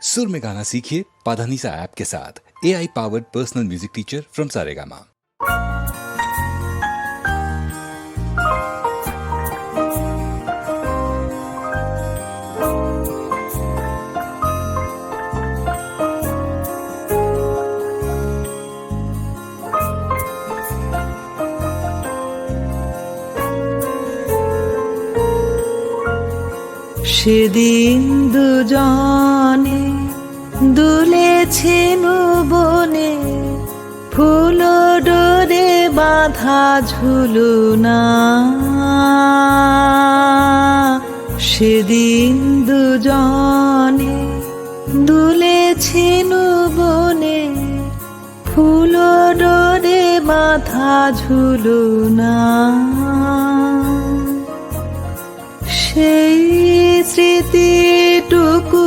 सुर में गाना सीखिए पाधानीसा ऐप के साथ। AI powered personal music teacher from Saregama. সেদিন দুজনে দুলেছেন বনে, ফুল ডোরে বাঁধা ঝুলনা। সেদিন দুজনে দুলেছেন বনে, ফুল ডোরে বাঁধা ঝুলনা। সেই স্মৃতিটুকু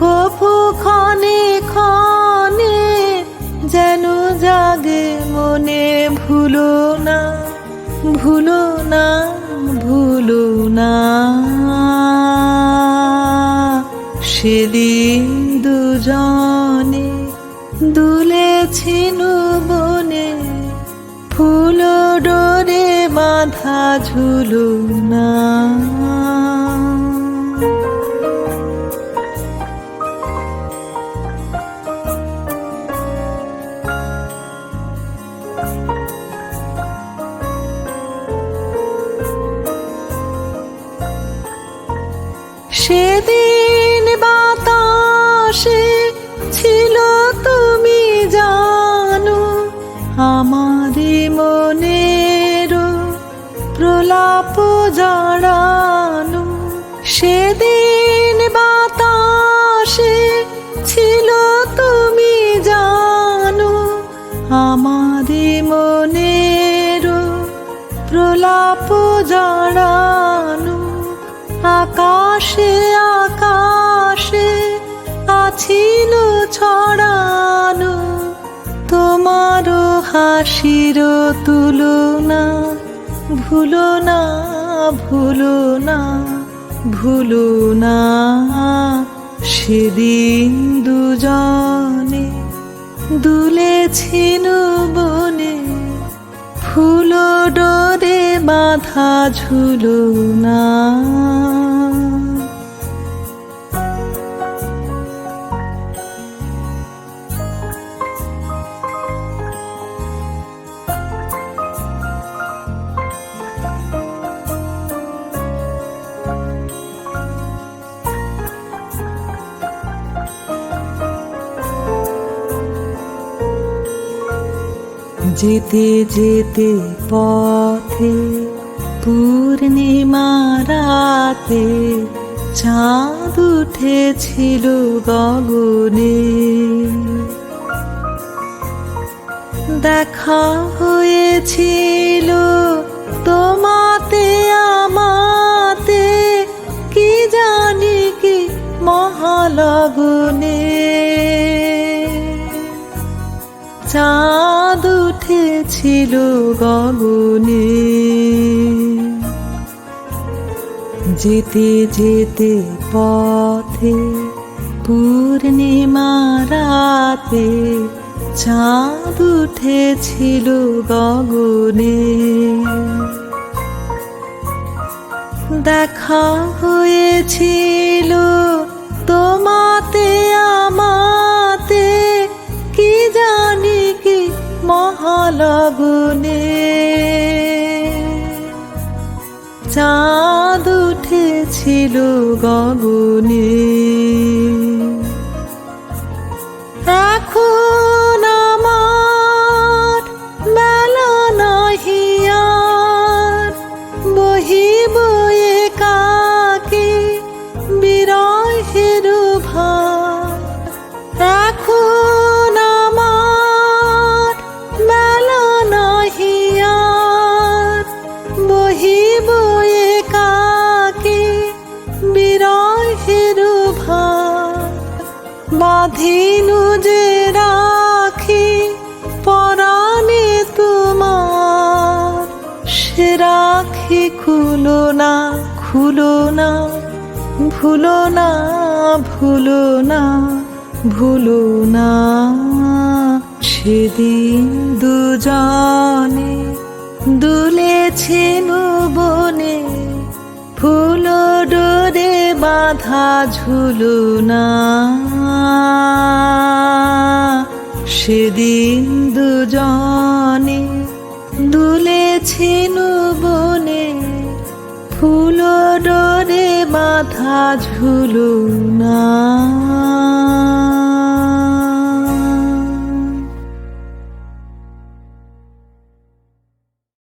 কভু ক্ষণে ক্ষণে যেন জাগে মনে। ভুলো না, ভুলো না, ভুলো না। সেদিন দুজনে দুলেছেন বনে, ফুল ডোরে বাঁধা ঝুলনা। সেদিন বাতাসে ছিল তুমি জানো, আমারই মনের প্রলাপ জড়ানো। সেদিন বাতাসে ছিল তুমি জানো, আমারই মনের প্রলাপ জড়ানো। আকাশে আকাশে আছিল ছড়ানো, তোমারও হাসির তুলনা। ভুলো না, ভুলো না, ভুলো না। সেদিন দুজনে দুলেছেন বনে, ফুল ডোরে বাঁধা ঝুলনা। যেতে যেতে পথে পূর্ণিমা রাতে চাঁদ উঠেছিল গগনে। দেখা হয়েছিল তোমাতে আমাতে, কি জানি কি মহালগনে। চাঁদ উঠেছিল গগনে। যেতে যেতে পথে পূর্ণিমা রাতে চাঁদ উঠেছিল গগনে। দেখা হয়েছিল তোমাতে আমাতে, কি জানি কি মহালগনে। চাঁদ উঠেছিল গগনে। এখন আমার বেলা নাহি আর, বহিব একাকী বিরহের ভার। এখন আমার বেলা নাহি আর, বহিব একাকী বিরহের ভার। বাঁধিনু যে রাখি পরাণে তোমার, সে রাখি খুলো না, খুলো না, ভুলো না, ভুলো না। ভুলো না সেদিন দুজনে দুলেছিল বনে, ফুল ডোরে বাঁধা ঝুলো না সেদিন দুজনে দুলেছিল বনে, ফুল ডোরে বাঁধা ঝুলো না।